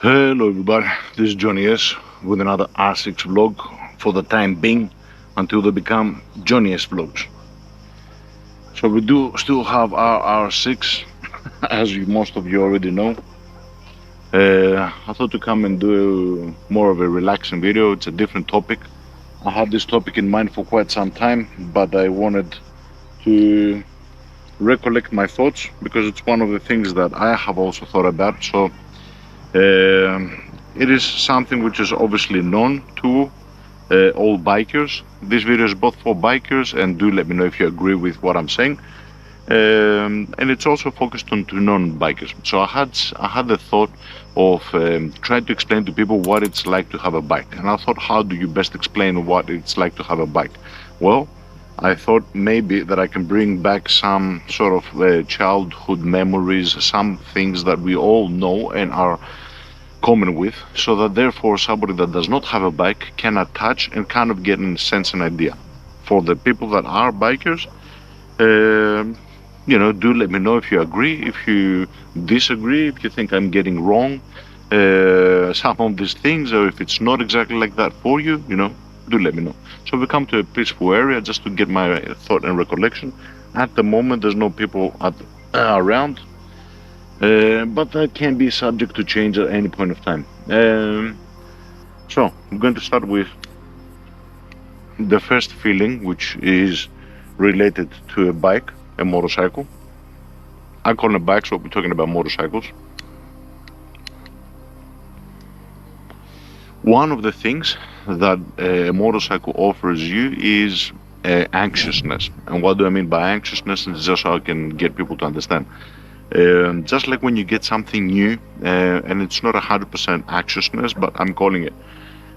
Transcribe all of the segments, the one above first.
Hello everybody, this is Johnny S with another R6 vlog for the time being until they become Johnny S vlogs. So we do still have our R6 as most of you already know. I thought to come and do more of a relaxing video. It's a different topic. I had this topic in mind for quite some time, but I wanted to recollect my thoughts because it's one of the things that I have also thought about. So it is something which is obviously known to all bikers. This video is both for bikers, and do let me know if you agree with what I'm saying. And it's also focused on to non-bikers. So I had the thought of trying to explain to people what it's like to have a bike. And I thought, how do you best explain what it's like to have a bike? Well, I thought maybe that I can bring back some sort of childhood memories, some things that we all know and are common with, so that therefore somebody that does not have a bike can attach and kind of get in a sense an idea. For the people that are bikers, do let me know if you agree, if you disagree, if you think I'm getting wrong some of these things, or if it's not exactly like that for you, do let me know. So we come to a peaceful area just to get my thought and recollection. At the moment there's no people around, but that can be subject to change at any point of time. So I'm going to start with the first feeling, which is related to a bike, a motorcycle. I call them bikes, but we're talking about motorcycles. One of the things that a motorcycle offers you is anxiousness. And what do I mean by anxiousness? It's just so I can get people to understand. Just like when you get something new, and it's not 100% anxiousness, but I'm calling it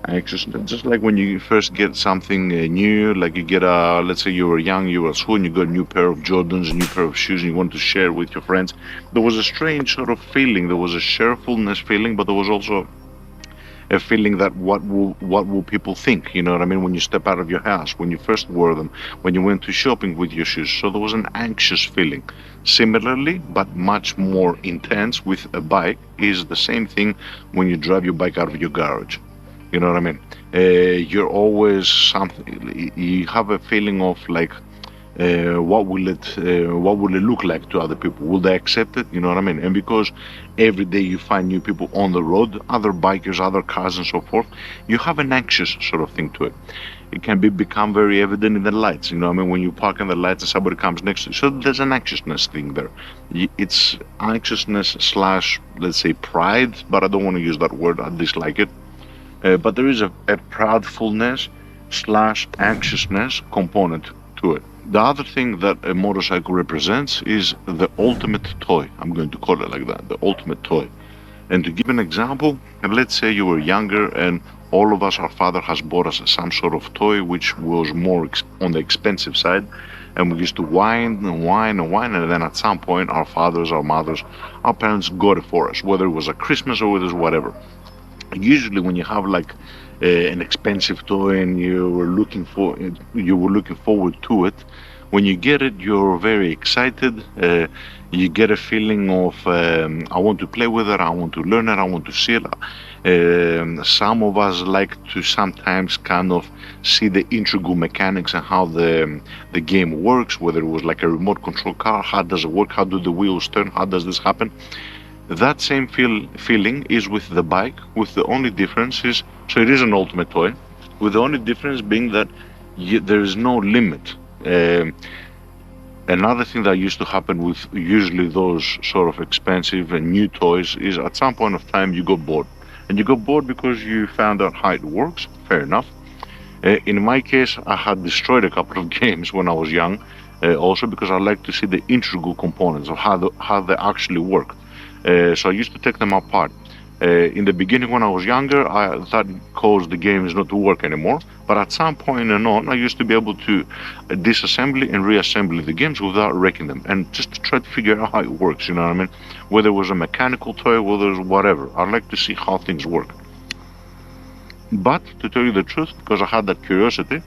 anxiousness. Just like when you first get something new, like you get let's say you were young, you were at school, and you got a new pair of Jordans, a new pair of shoes, and you want to share with your friends. There was a strange sort of feeling. There was a sharefulness feeling, but there was also a feeling that what will people think, you know what I mean, when you step out of your house, when you first wore them, when you went to shopping with your shoes. So there was an anxious feeling. Similarly, but much more intense with a bike, is the same thing when you drive your bike out of your garage. You know what I mean? You're always something, you have a feeling of like, what will it look like to other people? Will they accept it? You know what I mean? And because every day you find new people on the road, other bikers, other cars and so forth, you have an anxious sort of thing to it. It can become very evident in the lights, you know what I mean? When you park in the lights and somebody comes next to you. So there's an anxiousness thing there. It's anxiousness slash, let's say, pride, but I don't want to use that word, I dislike it. But there is a proudfulness slash anxiousness component to it. The other thing that a motorcycle represents is the ultimate toy. I'm going to call it like that, the ultimate toy. And to give an example, let's say you were younger and all of us, our father has bought us some sort of toy which was more on the expensive side, and we used to whine and whine and whine, and then at some point our fathers, our mothers, our parents got it for us, whether it was a Christmas or whether it was whatever. Usually when you have like an expensive toy and you were looking forward to it, when you get it you're very excited. You get a feeling of I want to play with it, I want to learn it, I want to see it. Some of us like to sometimes kind of see the integral mechanics and how the game works, whether it was like a remote control car, how does it work, how do the wheels turn, how does this happen. That same feeling is with the bike, with the only difference is, so it is an ultimate toy, with the only difference being that there is no limit. Another thing that used to happen with usually those sort of expensive and new toys is at some point of time you got bored. And you got bored because you found out how it works, fair enough. In my case, I had destroyed a couple of games when I was young, also because I like to see the integral components of how they actually work. So I used to take them apart. In the beginning when I was younger, that caused the games not to work anymore, but at some point and on I used to be able to disassemble and reassemble the games without wrecking them, and just to try to figure out how it works, you know what I mean, whether it was a mechanical toy, whether it was whatever. I like to see how things work. But to tell you the truth, because I had that curiosity,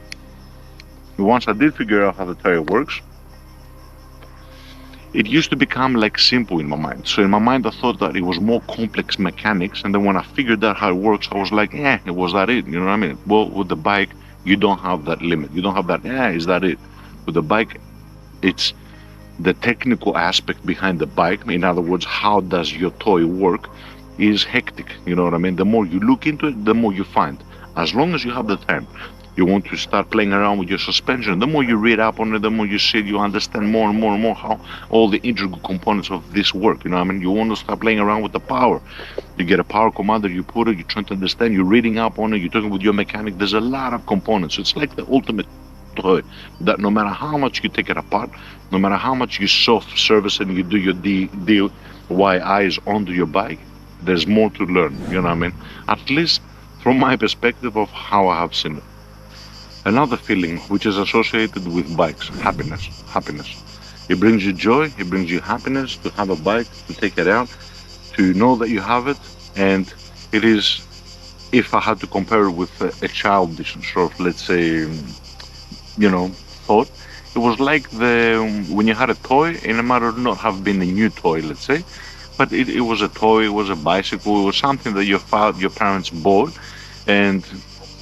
once I did figure out how the toy works, it used to become like simple in my mind. So in my mind, I thought that it was more complex mechanics, and then when I figured out how it works, I was like, yeah, it was that it. You know what I mean? Well, with the bike, you don't have that limit. You don't have that. Yeah, is that it? With the bike, it's the technical aspect behind the bike. In other words, how does your toy work? Is hectic. You know what I mean? The more you look into it, the more you find. As long as you have the time, you want to start playing around with your suspension. The more you read up on it, the more you see it, you understand more and more and more how all the integral components of this work. You know what I mean? You want to start playing around with the power. You get a power commander, you put it, you're trying to understand, you're reading up on it, you're talking with your mechanic. There's a lot of components. It's like the ultimate toy that no matter how much you take it apart, no matter how much you soft service and you do your DIYs onto your bike, there's more to learn. You know what I mean? At least from my perspective of how I have seen it. Another feeling which is associated with bikes, happiness. Happiness. It brings you joy, it brings you happiness to have a bike, to take it out, to know that you have it, and it is, if I had to compare it with a childish sort of, let's say, thought, it was like when you had a toy, in a matter of not have been a new toy, let's say, but it was a toy, it was a bicycle, it was something that your parents bought, and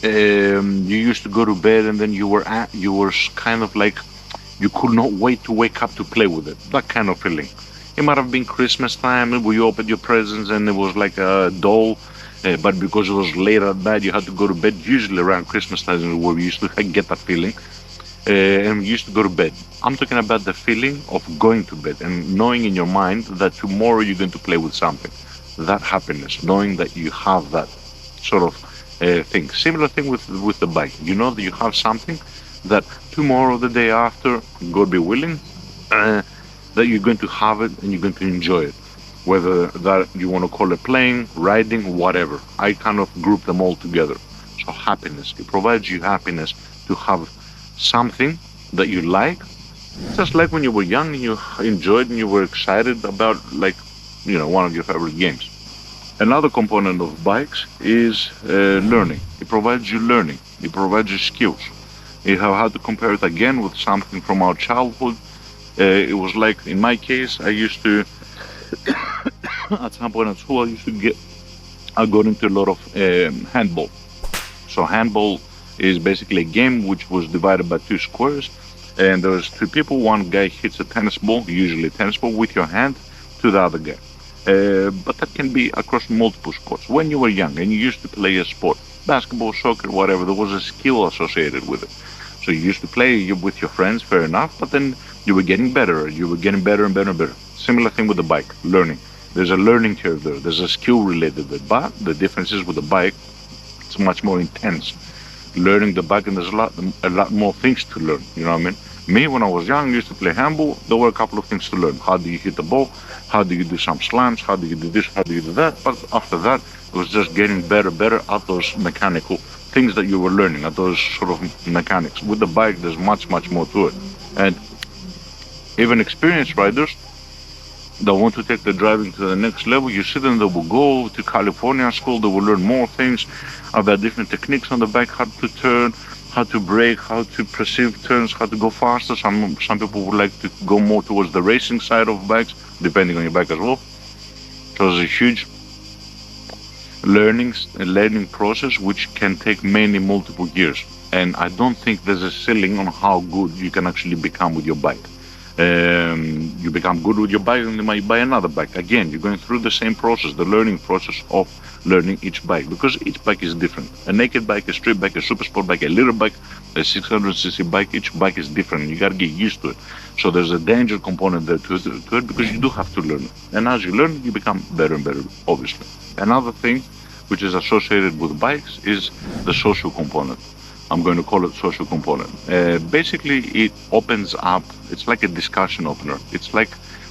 you used to go to bed, and then you were kind of like you could not wait to wake up to play with it. That kind of feeling. It might have been Christmas time where you opened your presents and it was like a doll, but because it was late at night, you had to go to bed. Usually around Christmas time, where we used to get that feeling, and we used to go to bed. I'm talking about the feeling of going to bed and knowing in your mind that tomorrow you're going to play with something. That happiness, knowing that you have that sort of thing. Similar thing with the bike. You know that you have something that tomorrow, the day after, God be willing, that you're going to have it and you're going to enjoy it. Whether that you want to call it playing, riding, whatever. I kind of group them all together. So happiness. It provides you happiness to have something that you like. Just like when you were young and you enjoyed and you were excited about, like, one of your favorite games. Another component of bikes is learning. It provides you learning. It provides you skills. If I had to compare it again with something from our childhood, it was like, in my case, I used to, at some point at school, I got into a lot of handball. So handball is basically a game which was divided by two squares, and there's two people. One guy hits a tennis ball, usually a tennis ball, with your hand to the other guy. But that can be across multiple sports. When you were young and you used to play a sport, basketball, soccer, whatever, there was a skill associated with it. So you used to play with your friends, fair enough, but then you were getting better. You were getting better and better and better. Similar thing with the bike, learning. There's a learning curve there. There's a skill related to it. But the difference is with the bike, it's much more intense. Learning the bike, and there's a lot more things to learn. You know what I mean? Me, when I was young, used to play handball. There were a couple of things to learn. How do you hit the ball? How do you do some slams? How do you do this? How do you do that? But after that, it was just getting better at those mechanical things that you were learning, at those sort of mechanics. With the bike, there's much, much more to it. And even experienced riders that want to take the driving to the next level, you see them, they will go to California school, they will learn more things about different techniques on the bike, how to turn, how to brake, how to perceive turns, how to go faster. Some people would like to go more towards the racing side of bikes, depending on your bike as well. So there's a huge learning process which can take multiple years. And I don't think there's a ceiling on how good you can actually become with your bike. You become good with your bike and you might buy another bike. Again, you're going through the same process, the learning process of learning each bike, because each bike is different. A naked bike, a street bike, a super sport bike, a little bike, a 600cc bike, each bike is different. You got to get used to it. So there's a danger component there to it because you do have to learn it. And as you learn, you become better and better, obviously. Another thing which is associated with bikes is the social component. I'm going to call it social component. Basically, it opens up, it's like a discussion opener. It's like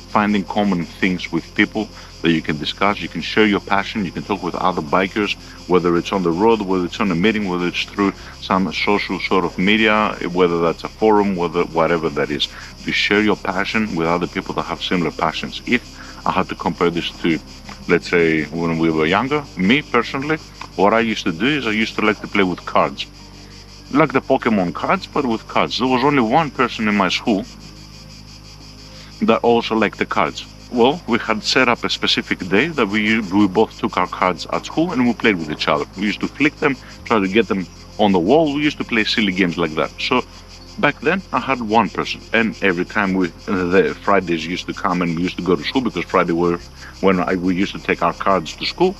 finding common things with people that you can discuss. You can share your passion. You can talk with other bikers, whether it's on the road, whether it's on a meeting, whether it's through some social sort of media, whether that's a forum, whatever that is. To share your passion with other people that have similar passions. If I had to compare this to, let's say, when we were younger, me personally, what I used to do is I used to like to play with cards. Like the Pokemon cards, but with cards. There was only one person in my school that also like the cards. Well, we had set up a specific day that we both took our cards at school and we played with each other. We used to flick them, try to get them on the wall. We used to play silly games like that. So back then, I had one person, and every time the Fridays used to come and we used to go to school because Friday were when we used to take our cards to school.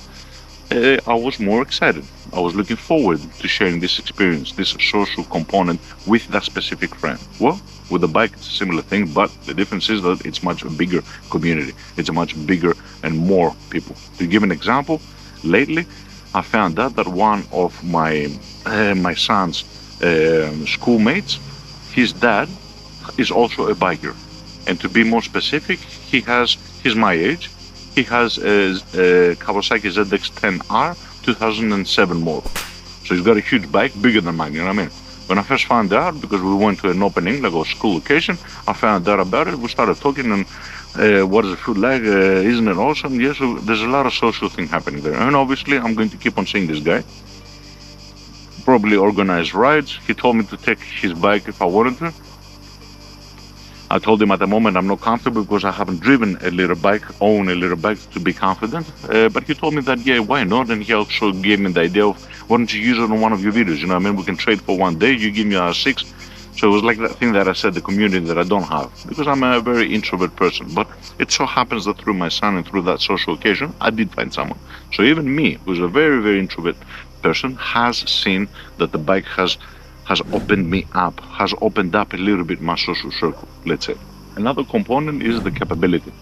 I was more excited. I was looking forward to sharing this experience, this social component with that specific friend. Well, with the bike, it's a similar thing, but the difference is that it's much a bigger community. It's a much bigger and more people. To give an example, lately I found out that one of my son's schoolmates, his dad, is also a biker. And to be more specific, he's my age. He has a Kawasaki ZX-10R 2007 model. So he's got a huge bike, bigger than mine, you know what I mean? When I first found out, because we went to an opening, like a school occasion, I found out about it, we started talking and what does it feel like, isn't it awesome? Yes, so there's a lot of social thing happening there. And obviously I'm going to keep on seeing this guy. Probably organize rides. He told me to take his bike if I wanted to. I told him at the moment I'm not comfortable because I haven't driven a little bike, own a little bike to be confident. But he told me that, yeah, why not? And he also gave me the idea of, why don't you use it on one of your videos? You know what I mean? We can trade for one day, you give me a 6. So it was like that thing that I said, the community that I don't have, because I'm a very introvert person. But it so happens that through my son and through that social occasion, I did find someone. So even me, who's a very, very introvert person, has seen that the bike has opened me up, has opened up a little bit my social circle, let's say. Another component is the capability.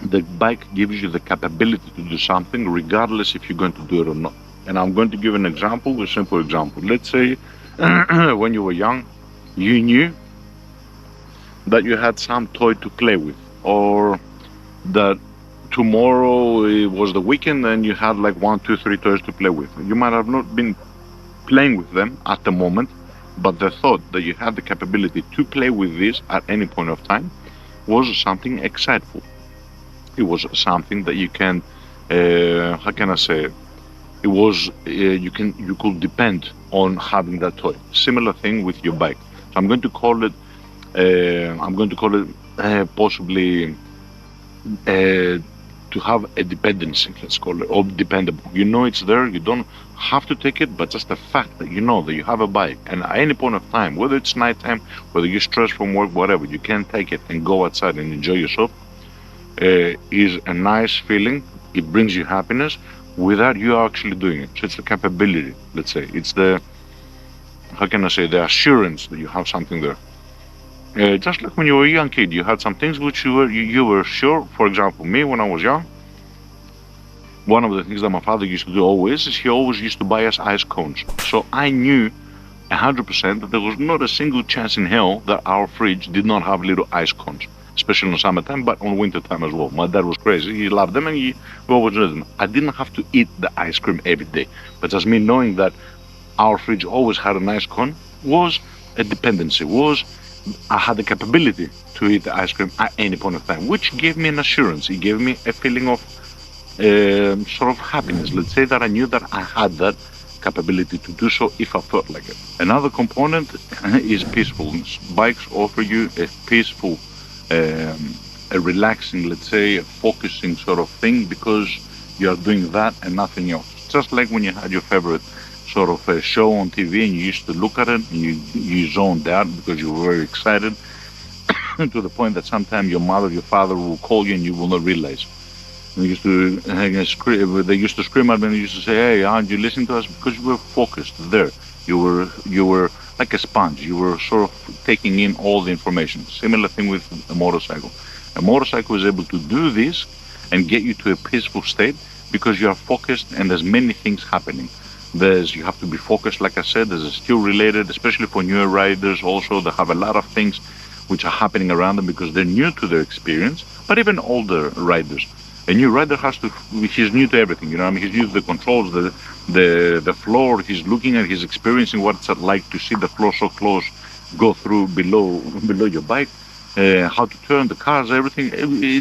The bike gives you the capability to do something regardless if you're going to do it or not. And I'm going to give an example, a simple example. Let's say when you were young, you knew that you had some toy to play with, or that tomorrow it was the weekend and you had like 1, 2, 3 toys to play with. You might have not been playing with them at the moment, but the thought that you had the capability to play with this at any point of time was something exciteful. It was something that you can, how can I say, it was you could depend on having that toy. Similar thing with your bike. So I'm going to call it possibly to have a dependency, let's call it, or dependable. You know it's there, you don't have to take it, but just the fact that you know that you have a bike, and at any point of time, whether it's nighttime, whether you're stressed from work, whatever, you can take it and go outside and enjoy yourself, is a nice feeling. It brings you happiness without you actually doing it. So it's the capability, let's say. It's the, how can I say, the assurance that you have something there. Just like when you were a young kid, you had some things which you were sure. For example, me, when I was young, one of the things that my father used to do always is he always used to buy us ice cones. So I knew 100% that there was not a single chance in hell that our fridge did not have little ice cones, especially in summertime, but on winter time as well. My dad was crazy. He loved them and we always did them. I didn't have to eat the ice cream every day, but just me knowing that our fridge always had an ice cone was a dependency, I had the capability to eat the ice cream at any point of time, which gave me an assurance. It gave me a feeling of sort of happiness. Let's say that I knew that I had that capability to do so if I felt like it. Another component is peacefulness. Bikes offer you a peaceful, a relaxing, let's say, a focusing sort of thing, because you are doing that and nothing else. Just like when you had your favorite sort of a show on TV and you used to look at it and you zoned out because you were very excited to the point that sometimes your mother, your father will call you and you will not realize. They used to scream at me and they used to say, hey, aren't you listening to us? Because you were focused there. You were like a sponge. You were sort of taking in all the information. Similar thing with a motorcycle. A motorcycle is able to do this and get you to a peaceful state because you are focused and there's many things happening. You have to be focused, like I said. There's a skill related, especially for newer riders also. They have a lot of things which are happening around them because they're new to their experience, but even older riders. A new rider he's new to everything, you know what I mean? He's new to the controls, the floor, he's looking at, he's experiencing what it's like to see the floor so close, go through below your bike, how to turn the cars, everything.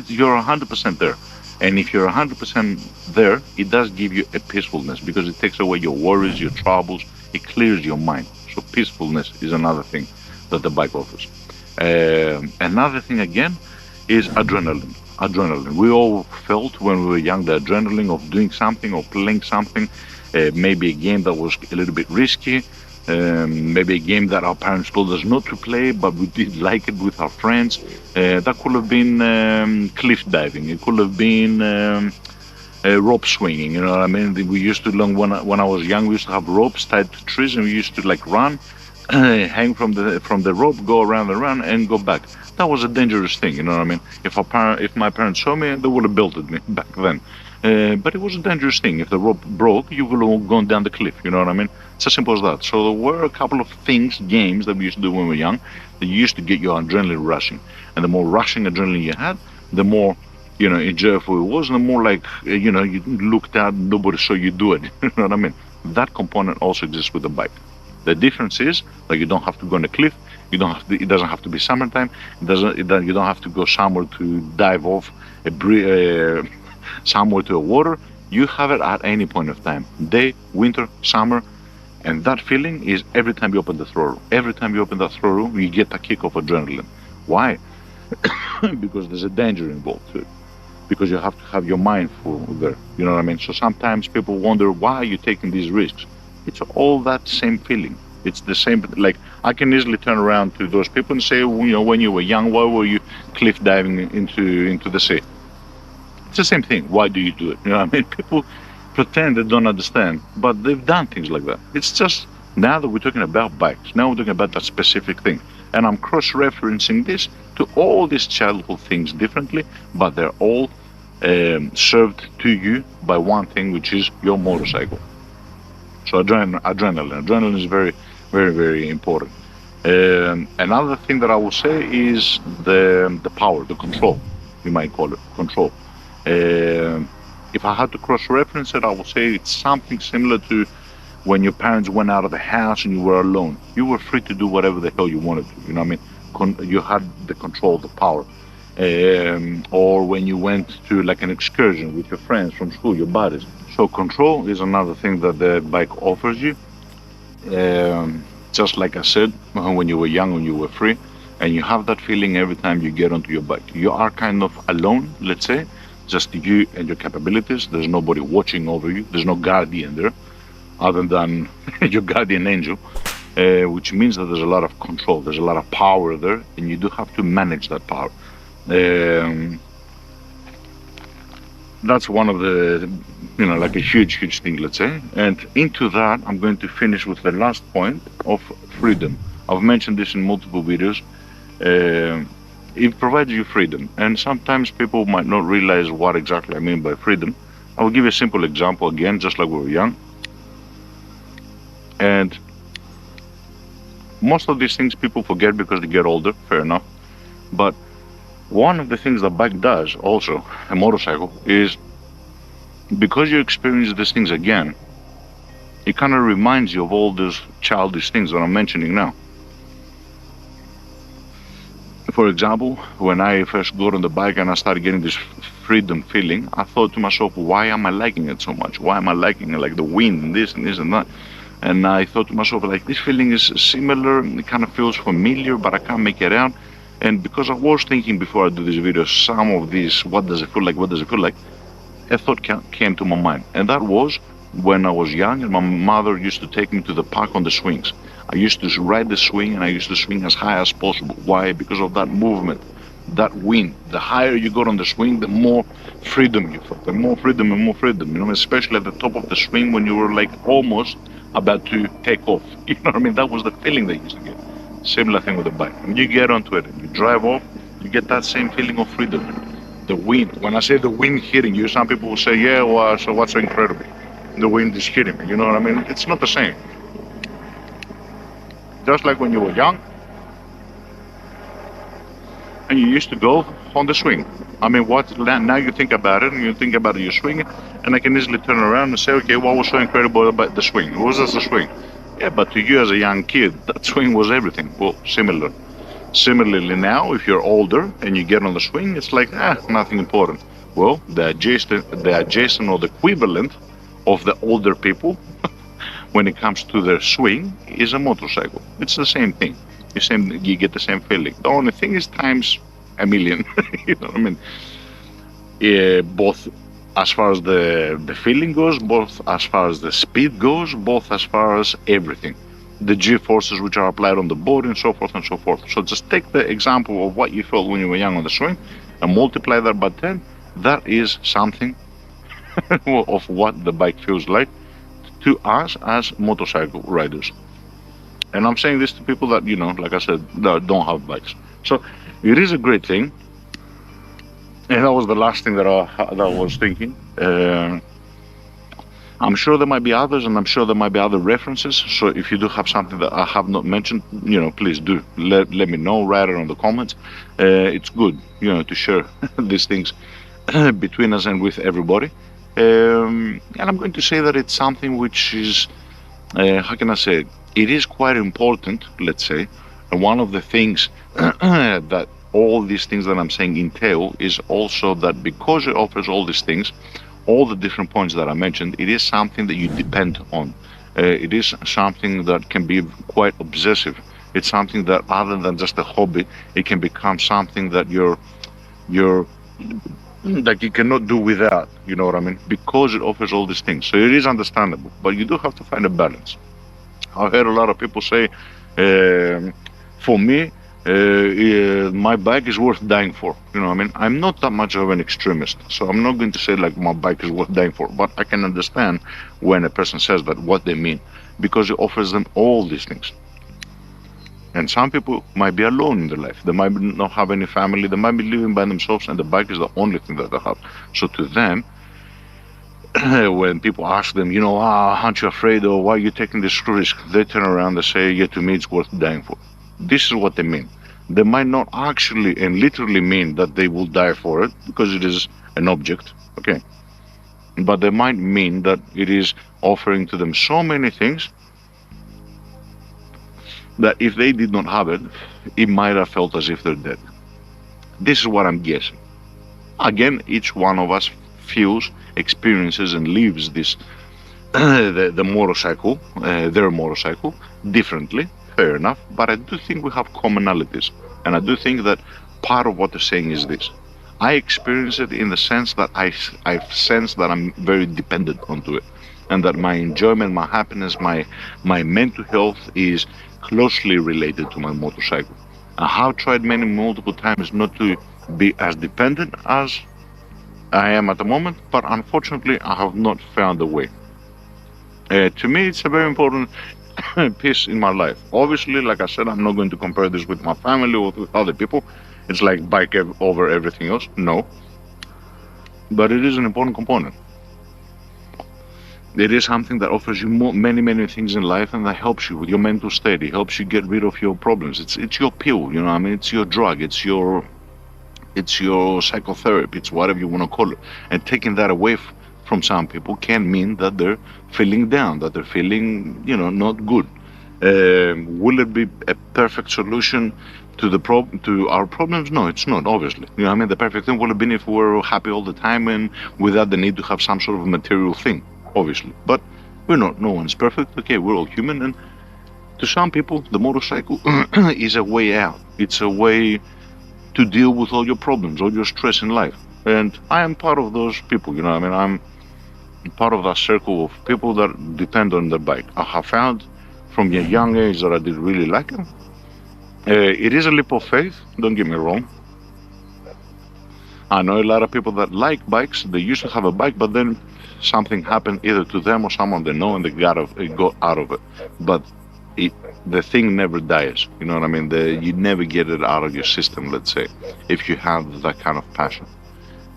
You're 100% there. And if you're 100% there, it does give you a peacefulness because it takes away your worries, your troubles, it clears your mind. So peacefulness is another thing that the bike offers. Another thing again is adrenaline. Adrenaline. We all felt when we were young the adrenaline of doing something or playing something, maybe a game that was a little bit risky, maybe a game that our parents told us not to play, but we did like it with our friends. That could have been cliff diving. It could have been rope swinging. You know what I mean? We used to when I was young. We used to have ropes tied to trees, and we used to like run, hang from the rope, go around and run, and go back. That was a dangerous thing. You know what I mean? If my parents saw me, they would have belted me back then. But it was a dangerous thing. If the rope broke, you would have gone down the cliff. You know what I mean? It's as simple as that. So there were a couple of games that we used to do when we were young, that used to get your adrenaline rushing. And the more rushing adrenaline you had, the more, enjoyable it was, and the more like, you looked at, nobody saw you do it. You know what I mean? That component also exists with the bike. The difference is that you don't have to go on a cliff. It doesn't have to be summertime. You don't have to go somewhere to dive off somewhere to a water. You have it at any point of time, day, winter, summer, and that feeling is every time you open the throttle. Every time you open that throttle, you get a kick of adrenaline. Why? Because there's a danger involved too. Because you have to have your mind full there. You know what I mean? So sometimes people wonder, why are you taking these risks? It's all that same feeling. It's the same. Like, I can easily turn around to those people and say, when you were young, why were you cliff diving into the sea? It's the same thing. Why do you do it? You know what I mean? People pretend they don't understand, but they've done things like that. It's just, now that we're talking about bikes, now we're talking about that specific thing. And I'm cross-referencing this to all these childhood things differently, but they're all served to you by one thing, which is your motorcycle. So adrenaline. Adrenaline is very, very, very important. Another thing that I will say is the power, the control, you might call it, control. If I had to cross-reference it, I would say it's something similar to when your parents went out of the house and you were alone. You were free to do whatever the hell you wanted to, you know what I mean? You had the control, the power. Or when you went to like an excursion with your friends from school, your buddies. So control is another thing that the bike offers you. Just like I said, when you were young, when you were free, and you have that feeling every time you get onto your bike. You are kind of alone, let's say, just you and your capabilities. There's nobody watching over you. There's no guardian there, other than your guardian angel, which means that there's a lot of control. There's a lot of power there, and you do have to manage that power. That's one of the, like a huge thing, let's say. And into that, I'm going to finish with the last point of freedom. I've mentioned this in multiple videos. It provides you freedom, and sometimes people might not realize what exactly I mean by freedom. I will give you a simple example again, just like we were young. And most of these things people forget because they get older, fair enough. But one of the things the bike does also, a motorcycle, is because you experience these things again, it kind of reminds you of all those childish things that I'm mentioning now. For example, when I first got on the bike and I started getting this freedom feeling, I thought to myself, why am I liking it so much? Why am I liking it? Like the wind and this and this and that. And I thought to myself, like, this feeling is similar, it kind of feels familiar, but I can't make it out. And because I was thinking before I do this video, some of these, what does it feel like, a thought came to my mind. And that was when I was young and my mother used to take me to the park on the swings. I used to ride the swing and I used to swing as high as possible. Why? Because of that movement, that wind. The higher you got on the swing, the more freedom you felt, the more freedom and more freedom, especially at the top of the swing when you were like almost about to take off. You know what I mean? That was the feeling that you used to get. Similar thing with the bike. When you get onto it and you drive off, you get that same feeling of freedom. The wind. When I say the wind hitting you, some people will say, yeah, well, so what's so incredible? The wind is hitting me. You know what I mean? It's not the same. Just like when you were young and you used to go on the swing. I mean, now you think about it and you think about your swing, and I can easily turn around and say, okay, what was so incredible about the swing? What was just the swing? Yeah, but to you as a young kid, that swing was everything. Well, similarly now, if you're older and you get on the swing, it's like, nothing important. Well, the adjacent or the equivalent of the older people when it comes to their swing is a motorcycle. It's the same thing. You get the same feeling. The only thing is times a million. You know what I mean? Both as far as the feeling goes, both as far as the speed goes, both as far as everything. The G forces which are applied on the body and so forth and so forth. So just take the example of what you felt when you were young on the swing and multiply that by 10. That is something of what the bike feels like to us as motorcycle riders. And I'm saying this to people that, you know, like I said, that don't have bikes. So it is a great thing. And that was the last thing that I was thinking. I'm sure there might be others, and I'm sure there might be other references. So if you do have something that I have not mentioned, you know, please do let me know. Write it on the comments. It's good, you know, to share these things between us and with everybody. And I'm going to say that it's something which is, how can I say it? It is quite important, let's say. And one of the things that all these things that I'm saying entail is also that because it offers all these things, all the different points that I mentioned, it is something that you depend on. It is something that can be quite obsessive. It's something that other than just a hobby, it can become something that you're that you cannot do without, you know what I mean? Because it offers all these things. So it is understandable, but you do have to find a balance. I've heard a lot of people say, for me, my bike is worth dying for. You know what I mean? I'm not that much of an extremist, so I'm not going to say like my bike is worth dying for, but I can understand when a person says that, what they mean, because it offers them all these things. And some people might be alone in their life. They might not have any family. They might be living by themselves, and the bike is the only thing that they have. So to them, when people ask them, you know, aren't you afraid, or why are you taking this risk? They turn around and say, yeah, to me it's worth dying for. This is what they mean. They might not actually and literally mean that they will die for it, because it is an object, okay? But they might mean that it is offering to them so many things that if they did not have it, it might have felt as if they're dead. This is what I'm guessing. Again, each one of us feels, experiences, and lives this the motorcycle, their motorcycle, differently. Fair enough, but I do think we have commonalities, and I do think that part of what they're saying is this. I experience it in the sense that I've sensed that I'm very dependent onto it, and that my enjoyment, my happiness, my mental health is closely related to my motorcycle. I have tried multiple times not to be as dependent as I am at the moment, but unfortunately I have not found a way. To me, it's a very important piece in my life. Obviously, like I said, I'm not going to compare this with my family or with other people. It's like bike over everything else. No. But it is an important component. It is something that offers you many things in life, and that helps you with your mental state. It helps you get rid of your problems. It's your pill, you know what I mean? It's your drug. It's your psychotherapy. It's whatever you want to call it. And taking that away from some people can mean that they're feeling down, that they're feeling, you know, not good. Will it be a perfect solution to our problems? No, it's not, obviously. You know what I mean? The perfect thing would have been if we were happy all the time and without the need to have some sort of material thing, obviously. But we're not. No one's perfect. Okay, we're all human, and to some people, the motorcycle is a way out. It's a way to deal with all your problems, all your stress in life. And I am part of those people, you know what I mean? I'm part of that circle of people that depend on their bike. I have found from a young age that I did really like it. It is a leap of faith, don't get me wrong. I know a lot of people that like bikes. They used to have a bike, but then something happened either to them or someone they know, and they got out of it. But the thing never dies, you know what I mean? You never get it out of your system, let's say, if you have that kind of passion.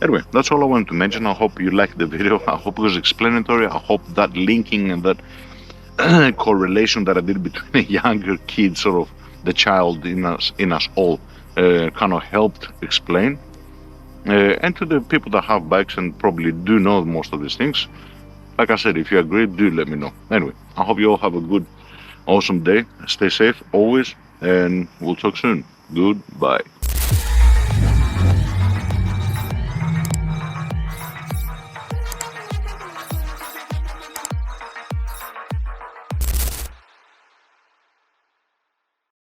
Anyway, that's all I wanted to mention. I hope you liked the video. I hope it was explanatory. I hope that linking and that correlation that I did between a younger kid, sort of the child in us all, kind of helped explain. And to the people that have bikes and probably do know most of these things, like I said, if you agree, do let me know. Anyway, I hope you all have a good, awesome day. Stay safe always, and we'll talk soon. Goodbye.